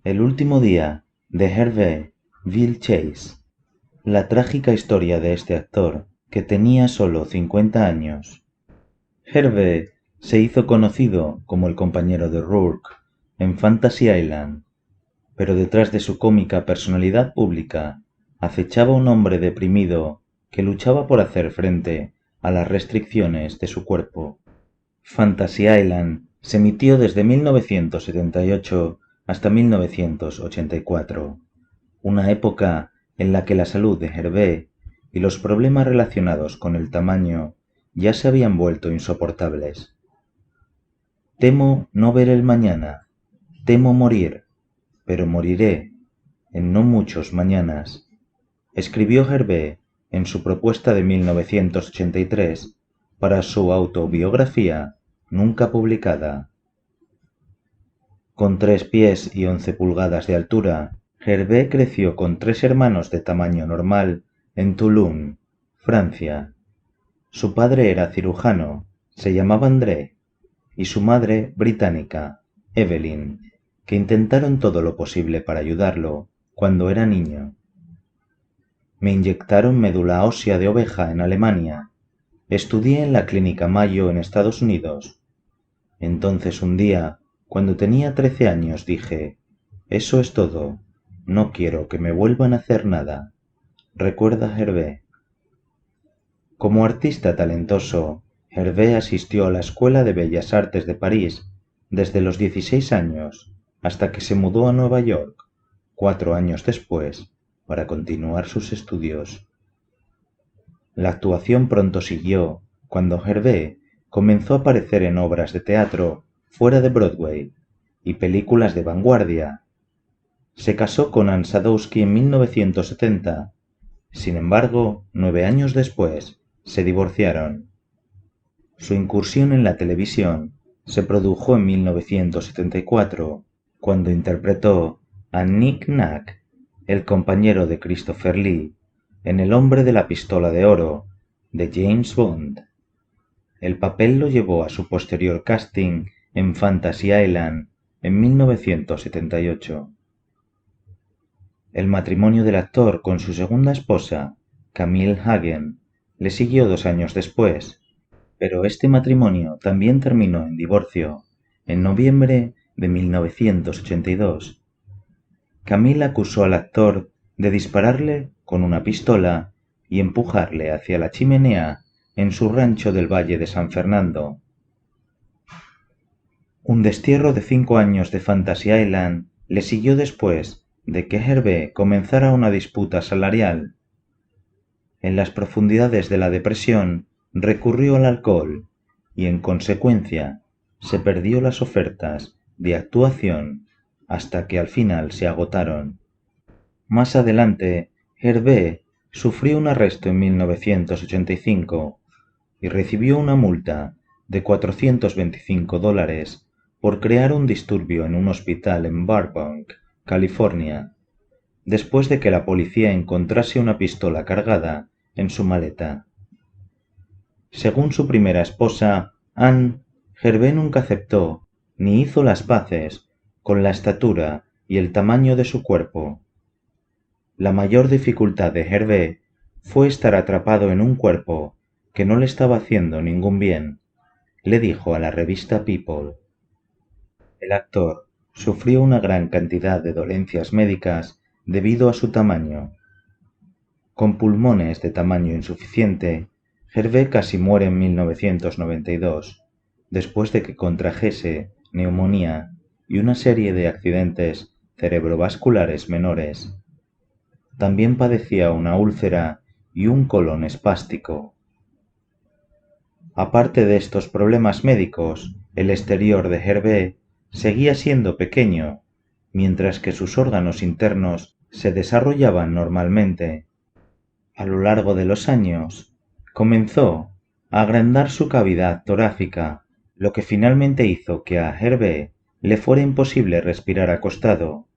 El último día de Hervé Villechaize. La trágica historia de este actor, que tenía solo 50 años. Hervé se hizo conocido como el compañero de Rourke en Fantasy Island, pero detrás de su cómica personalidad pública acechaba un hombre deprimido que luchaba por hacer frente a las restricciones de su cuerpo. Fantasy Island se emitió desde 1978 hasta 1984, una época en la que la salud de Hervé y los problemas relacionados con el tamaño ya se habían vuelto insoportables. Temo no ver el mañana, temo morir, pero moriré en no muchos mañanas, escribió Hervé en su propuesta de 1983 para su autobiografía nunca publicada. Con 3 pies y 11 pulgadas de altura, Hervé creció con 3 hermanos de tamaño normal en Toulon, Francia. Su padre era cirujano, se llamaba André, y su madre británica, Evelyn, que intentaron todo lo posible para ayudarlo cuando era niño. Me inyectaron médula ósea de oveja en Alemania. Estudié en la Clínica Mayo en Estados Unidos. Entonces un día, cuando tenía 13 años, dije: «Eso es todo, no quiero que me vuelvan a hacer nada», recuerda Hervé. Como artista talentoso, Hervé asistió a la Escuela de Bellas Artes de París desde los 16 años hasta que se mudó a Nueva York, 4 años después, para continuar sus estudios. La actuación pronto siguió cuando Hervé comenzó a aparecer en obras de teatro fuera de Broadway y películas de vanguardia. Se casó con Anne Sadowski en 1970. Sin embargo, 9 años después, se divorciaron. Su incursión en la televisión se produjo en 1974, cuando interpretó a Nick Nack, el compañero de Christopher Lee, en El hombre de la pistola de oro, de James Bond. El papel lo llevó a su posterior casting en Fantasy Island en 1978. El matrimonio del actor con su segunda esposa, Camille Hagen, le siguió 2 años después, pero este matrimonio también terminó en divorcio en noviembre de 1982. Camille acusó al actor de dispararle con una pistola y empujarle hacia la chimenea en su rancho del Valle de San Fernando. Un destierro de 5 años de Fantasy Island le siguió después de que Hervé comenzara una disputa salarial. En las profundidades de la depresión recurrió al alcohol y, en consecuencia, se perdió las ofertas de actuación hasta que al final se agotaron. Más adelante, Hervé sufrió un arresto en 1985 y recibió una multa de $425 por crear un disturbio en un hospital en Burbank, California, después de que la policía encontrase una pistola cargada en su maleta. Según su primera esposa, Anne, Hervé nunca aceptó ni hizo las paces con la estatura y el tamaño de su cuerpo. La mayor dificultad de Hervé fue estar atrapado en un cuerpo que no le estaba haciendo ningún bien, le dijo a la revista People. El actor sufrió una gran cantidad de dolencias médicas debido a su tamaño. Con pulmones de tamaño insuficiente, Hervé casi muere en 1992, después de que contrajese neumonía y una serie de accidentes cerebrovasculares menores. También padecía una úlcera y un colon espástico. Aparte de estos problemas médicos, el exterior de Hervé seguía siendo pequeño, mientras que sus órganos internos se desarrollaban normalmente. A lo largo de los años, comenzó a agrandar su cavidad torácica, lo que finalmente hizo que a Hervé le fuera imposible respirar acostado.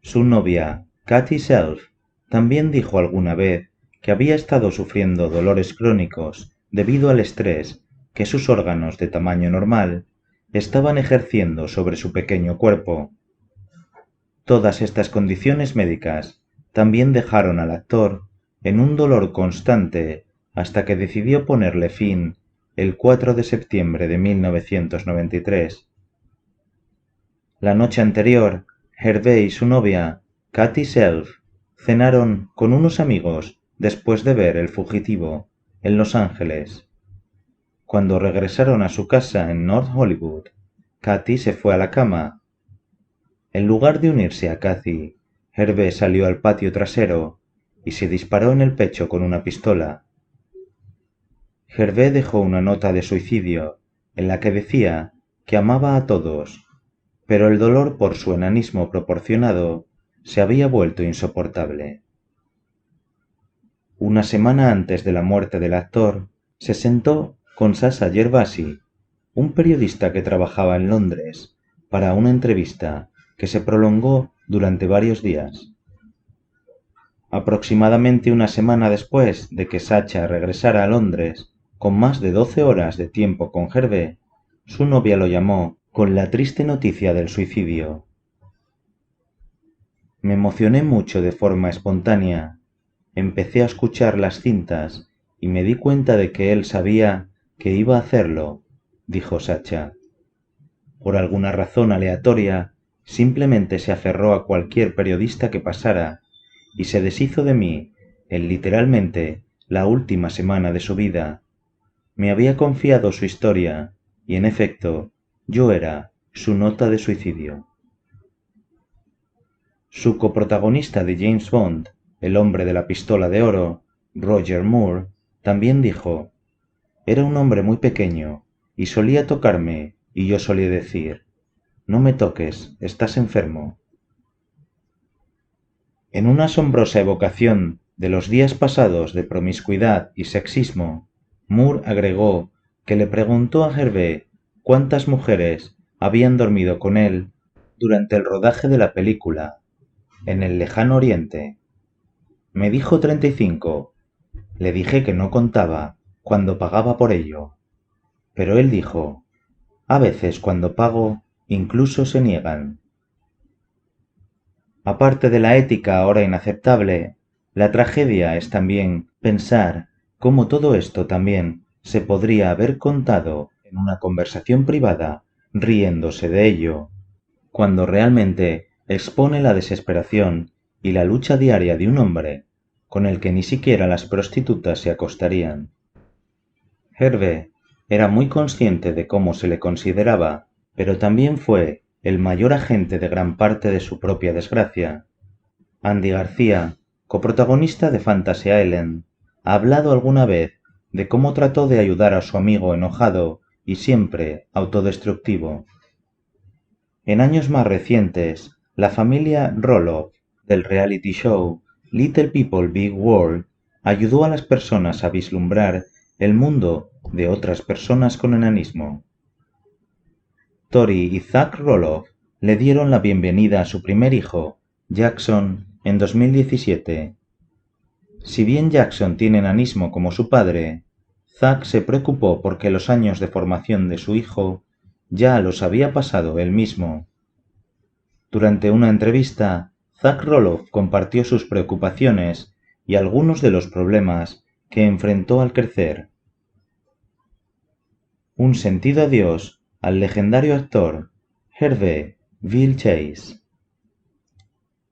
Su novia, Katie Self, también dijo alguna vez que había estado sufriendo dolores crónicos debido al estrés que sus órganos de tamaño normal estaban ejerciendo sobre su pequeño cuerpo. Todas estas condiciones médicas también dejaron al actor en un dolor constante hasta que decidió ponerle fin el 4 de septiembre de 1993. La noche anterior, Hervé y su novia, Katie Self, cenaron con unos amigos después de ver El fugitivo en Los Ángeles. Cuando regresaron a su casa en North Hollywood, Katie se fue a la cama. En lugar de unirse a Kathy, Hervé salió al patio trasero y se disparó en el pecho con una pistola. Hervé dejó una nota de suicidio en la que decía que amaba a todos, pero el dolor por su enanismo proporcionado se había vuelto insoportable. Una semana antes de la muerte del actor, se sentó con Sasha Gervasi, un periodista que trabajaba en Londres, para una entrevista que se prolongó durante varios días. Aproximadamente una semana después de que Sacha regresara a Londres, con más de 12 horas de tiempo con Hervé, su novia lo llamó con la triste noticia del suicidio. Me emocioné mucho de forma espontánea. Empecé a escuchar las cintas y me di cuenta de que él sabía que iba a hacerlo, dijo Sacha. Por alguna razón aleatoria, simplemente se aferró a cualquier periodista que pasara y se deshizo de mí en literalmente la última semana de su vida. Me había confiado su historia y, en efecto, yo era su nota de suicidio. Su coprotagonista de James Bond, el hombre de la pistola de oro, Roger Moore, también dijo: «Era un hombre muy pequeño y solía tocarme y yo solía decir: no me toques, estás enfermo». En una asombrosa evocación de los días pasados de promiscuidad y sexismo, Moore agregó que le preguntó a Hervé cuántas mujeres habían dormido con él durante el rodaje de la película en el lejano oriente. Me dijo 35. Le dije que no contaba cuando pagaba por ello. Pero él dijo: a veces cuando pago incluso se niegan. Aparte de la ética ahora inaceptable, la tragedia es también pensar cómo todo esto también se podría haber contado en una conversación privada riéndose de ello, cuando realmente expone la desesperación y la lucha diaria de un hombre con el que ni siquiera las prostitutas se acostarían. Hervé era muy consciente de cómo se le consideraba, pero también fue el mayor agente de gran parte de su propia desgracia. Andy García, coprotagonista de Fantasy Island, ha hablado alguna vez de cómo trató de ayudar a su amigo enojado y siempre autodestructivo. En años más recientes, la familia Roloff del reality show Little People Big World ayudó a las personas a vislumbrar el mundo de otras personas con enanismo. Tori y Zach Roloff le dieron la bienvenida a su primer hijo, Jackson, en 2017. Si bien Jackson tiene enanismo como su padre, Zach se preocupó porque los años de formación de su hijo ya los había pasado él mismo. Durante una entrevista, Zach Roloff compartió sus preocupaciones y algunos de los problemas que enfrentó al crecer. Un sentido adiós al legendario actor Hervé Villechaize.